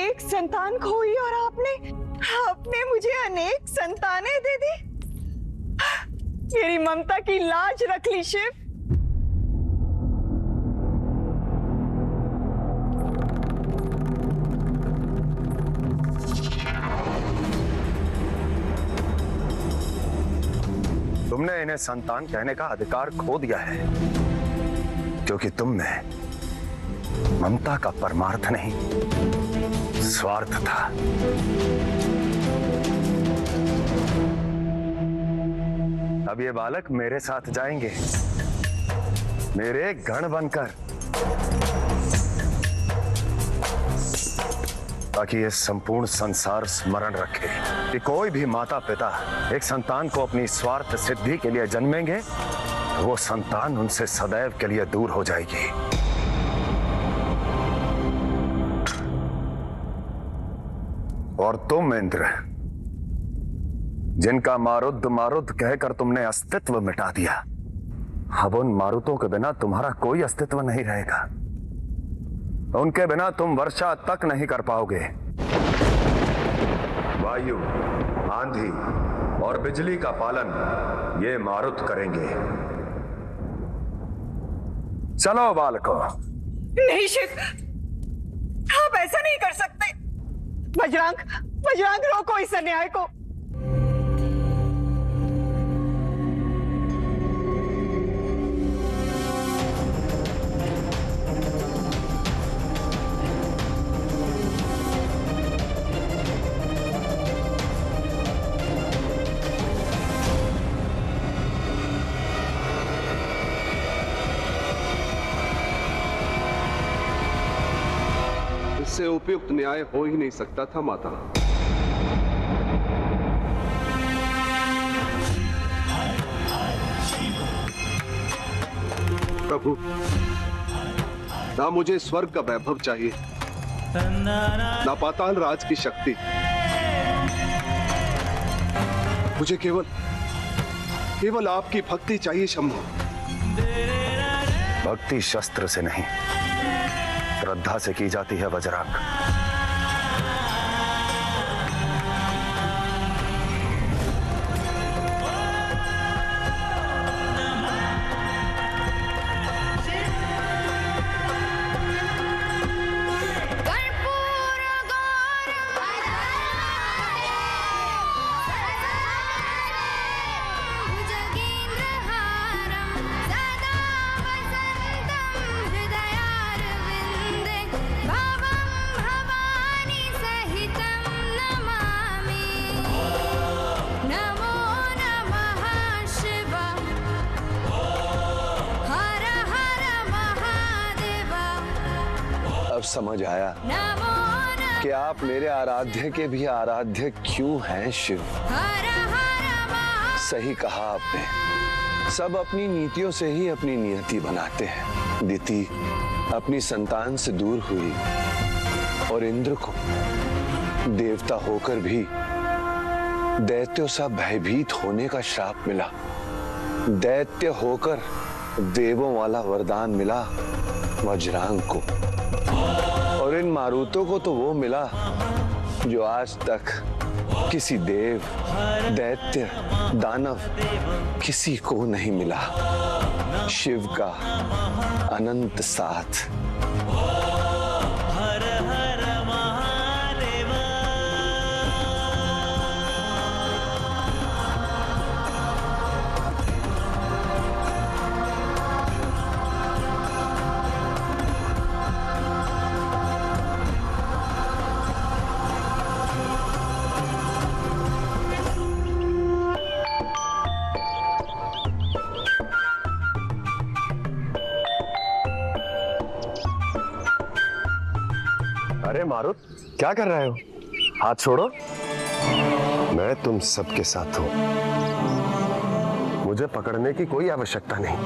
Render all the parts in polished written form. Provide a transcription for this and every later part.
एक संतान खोई और आपने मुझे अनेक संतानें दे दी। मेरी ममता की लाज रख ली शिव। तुमने इन्हें संतान कहने का अधिकार खो दिया है, क्योंकि तुम में ममता का परमार्थ नहीं, स्वार्थ था। अब ये बालक मेरे साथ जाएंगे, मेरे गण बनकर, ताकि ये संपूर्ण संसार स्मरण रखे कि कोई भी माता पिता एक संतान को अपनी स्वार्थ सिद्धि के लिए जन्मेंगे तो वो संतान उनसे सदैव के लिए दूर हो जाएगी। और तुम इंद्र, जिनका मारुद्ध मारुद्ध कहकर तुमने अस्तित्व मिटा दिया, अब उन मारुतों के बिना तुम्हारा कोई अस्तित्व नहीं रहेगा। उनके बिना तुम वर्षा तक नहीं कर पाओगे। वायु, आंधी और बिजली का पालन ये मारुत करेंगे। चलो बालको। नहीं शिव, आप ऐसा नहीं कर सकते। बजरंग रोको इस अन्याय को। इससे उपयुक्त न्याय हो ही नहीं सकता था माता। प्रभु, ना मुझे स्वर्ग का वैभव चाहिए, ना पाताल राज की शक्ति। मुझे केवल आपकी भक्ति चाहिए शंभु। भक्ति शस्त्र से नहीं, श्रद्धा से की जाती है बजरंग। अब समझ आया कि आप मेरे आराध्य के भी आराध्य क्यों हैं शिव। सही कहा आपने, सब अपनी नीतियों से ही अपनी नियति बनाते हैं। दिति अपनी संतान से दूर हुई और इंद्र को देवता होकर भी दैत्यों सा भयभीत होने का श्राप मिला। दैत्य होकर देवों वाला वरदान मिला वज्रांग को, और इन मारुतों को तो वो मिला जो आज तक किसी देव, दैत्य, दानव किसी को नहीं मिला। शिव का अनंत साथ। अरे मारुत, क्या कर रहे हो? हाथ छोड़ो। मैं तुम सबके साथ हूं, मुझे पकड़ने की कोई आवश्यकता नहीं।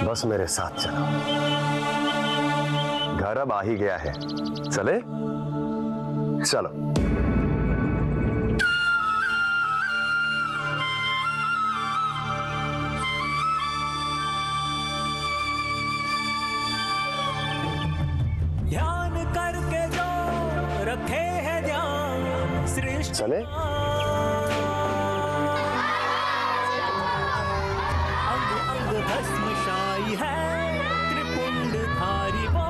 बस मेरे साथ चलो। घर अब आ ही गया है, चले? चलो। ध्यान का करके जो रखे है ध्यान सृष्टि चले अंग अंग भस्मशाई है त्रिपुंडधारी वो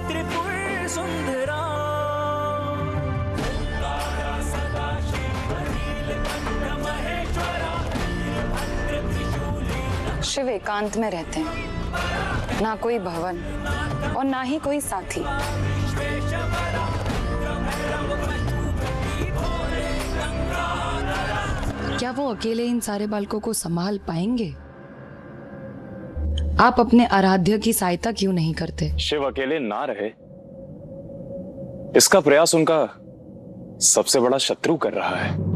त्रिपुर सुंदरा शिव एकांत में रहते हैं, ना कोई भवन और ना ही कोई साथी। क्या वो अकेले इन सारे बालकों को संभाल पाएंगे? आप अपने आराध्य की सहायता क्यों नहीं करते? शिव अकेले ना रहे, इसका प्रयास उनका सबसे बड़ा शत्रु कर रहा है।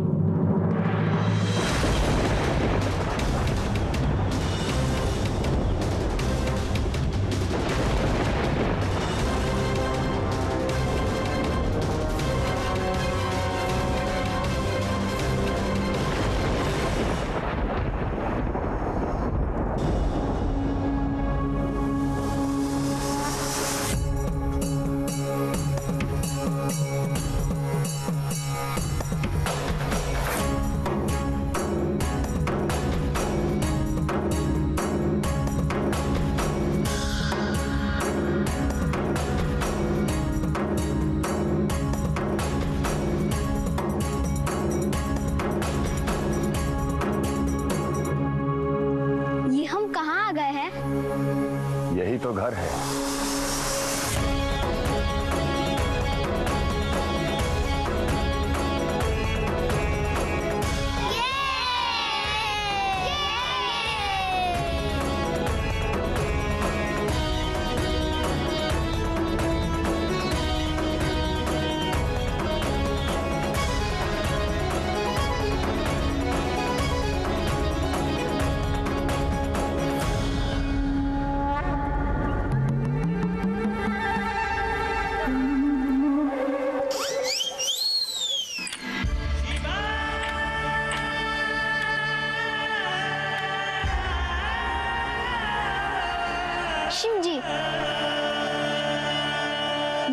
यही तो घर है। शिव जी,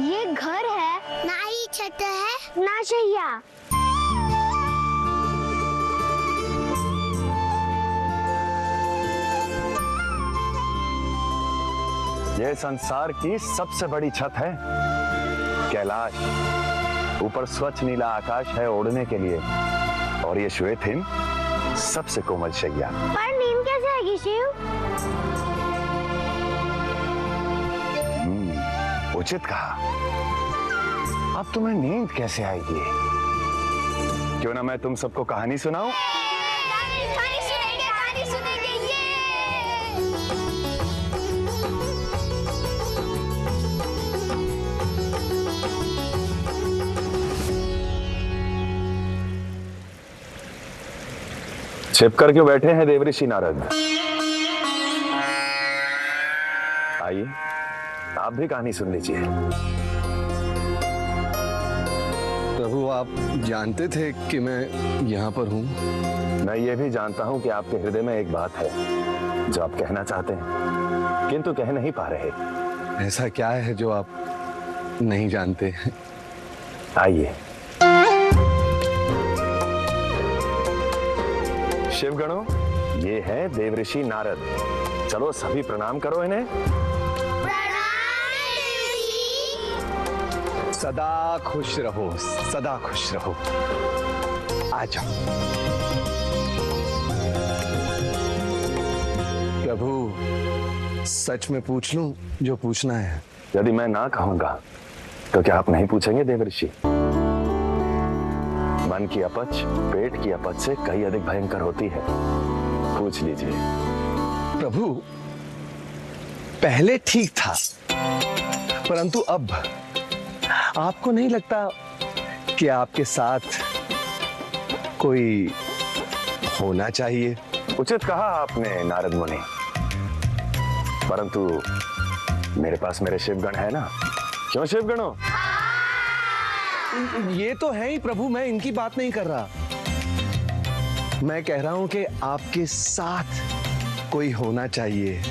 ये घर है ना ही छत है ना शैया। यह संसार की सबसे बड़ी छत है कैलाश। ऊपर स्वच्छ नीला आकाश है ओढ़ने के लिए, और ये श्वेत हिम सबसे कोमल शैया। पर नींद कैसे आएगी शिव? उचित कहा। अब तुम्हें नींद कैसे आएगी? क्यों ना मैं तुम सबको कहानी सुनाऊं? कहानी सुनेंगे, कहानी सुनेंगे छिप कर क्यों बैठे हैं देवऋषि नारद? आइए आप भी कहानी सुन लीजिए। प्रभु, आप जानते थे कि मैं यहाँ पर हूँ? मैं ये भी जानता हूँ कि आपके हृदय में एक बात है जो आप कहना चाहते हैं किंतु कह नहीं पा रहे। ऐसा क्या है जो आप नहीं जानते? आइए। शिवगणों, ये है देवऋषि नारद। चलो सभी प्रणाम करो इन्हें। सदा खुश रहो, सदा खुश रहो। आ जाओ। प्रभु, सच में पूछ लूं जो पूछना है? यदि मैं ना कहूंगा तो क्या आप नहीं पूछेंगे देवऋषि? मन की अपच पेट की अपच से कहीं अधिक भयंकर होती है। पूछ लीजिए। प्रभु, पहले ठीक था, परंतु अब आपको नहीं लगता कि आपके साथ कोई होना चाहिए? उचित कहा आपने नारद मुनि, परंतु मेरे पास मेरे शिवगण है ना। क्यों शिवगणों? ये तो है ही प्रभु, मैं इनकी बात नहीं कर रहा। मैं कह रहा हूं कि आपके साथ कोई होना चाहिए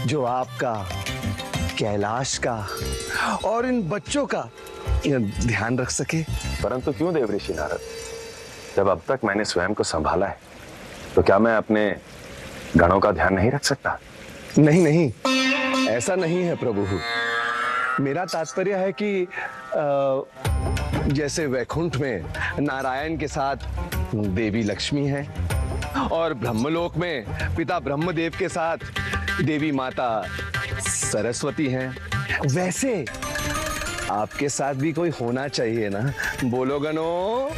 जो आपका कैलाश का और इन बच्चों का ध्यान रख सके। परंतु क्यों देवऋषि नारद, जब अब तक मैंने स्वयं को संभाला है तो क्या मैं अपने गणों का ध्यान नहीं रख सकता? नहीं नहीं, ऐसा नहीं है प्रभु। मेरा तात्पर्य है कि जैसे वैकुंठ में नारायण के साथ देवी लक्ष्मी है और ब्रह्मलोक में पिता ब्रह्मदेव के साथ देवी माता सरस्वती हैं, वैसे आपके साथ भी कोई होना चाहिए ना। बोलो गणों।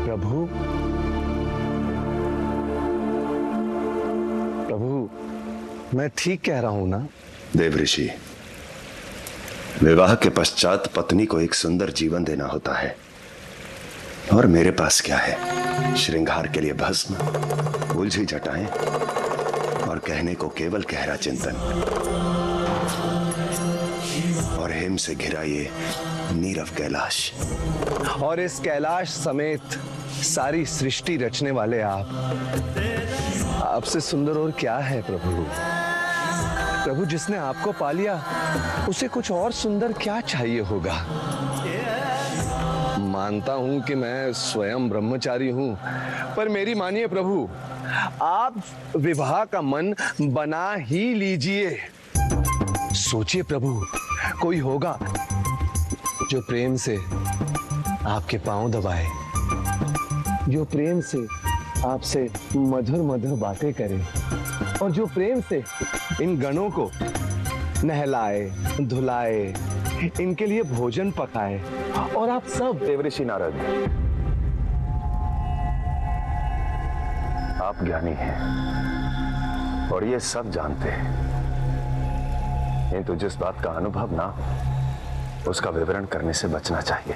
प्रभु, प्रभु, मैं ठीक कह रहा हूं ना? देवऋषि, विवाह के पश्चात पत्नी को एक सुंदर जीवन देना होता है, और मेरे पास क्या है? श्रृंगार के लिए भस्म, उलझी जटाएं और कहने को केवल गहरा चिंतन, और हेम से घिरा ये नीरव कैलाश। और इस कैलाश समेत सारी सृष्टि रचने वाले आप, आपसे सुंदर और क्या है प्रभु? प्रभु, जिसने आपको पा लिया उसे कुछ और सुंदर क्या चाहिए होगा? मानता हूं कि मैं स्वयं ब्रह्मचारी हूं, पर मेरी मानिए प्रभु, आप विवाह का मन बना ही लीजिए। सोचिए प्रभु, कोई होगा जो प्रेम से आपके पांव दबाए, जो प्रेम से आपसे मधुर मधुर बातें करे, और जो प्रेम से इन गणों को नहलाए धुलाए, इनके लिए भोजन पकाए, और आप सब। देवऋषि नारद, आप ज्ञानी हैं और ये सब जानते हैं, किंतु जिस बात का अनुभव ना हो उसका विवरण करने से बचना चाहिए।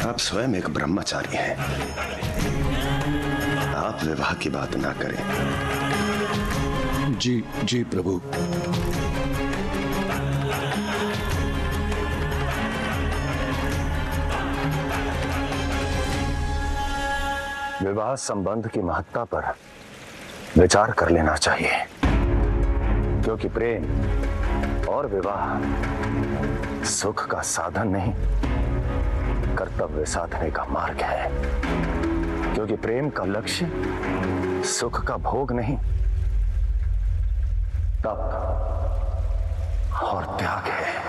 आप स्वयं एक ब्रह्मचारी हैं, आप विवाह की बात ना करें। जी जी प्रभु। विवाह संबंध की महत्ता पर विचार कर लेना चाहिए, क्योंकि प्रेम और विवाह सुख का साधन नहीं, कर्तव्य साधने का मार्ग है। क्योंकि प्रेम का लक्ष्य सुख का भोग नहीं, तप और त्याग है।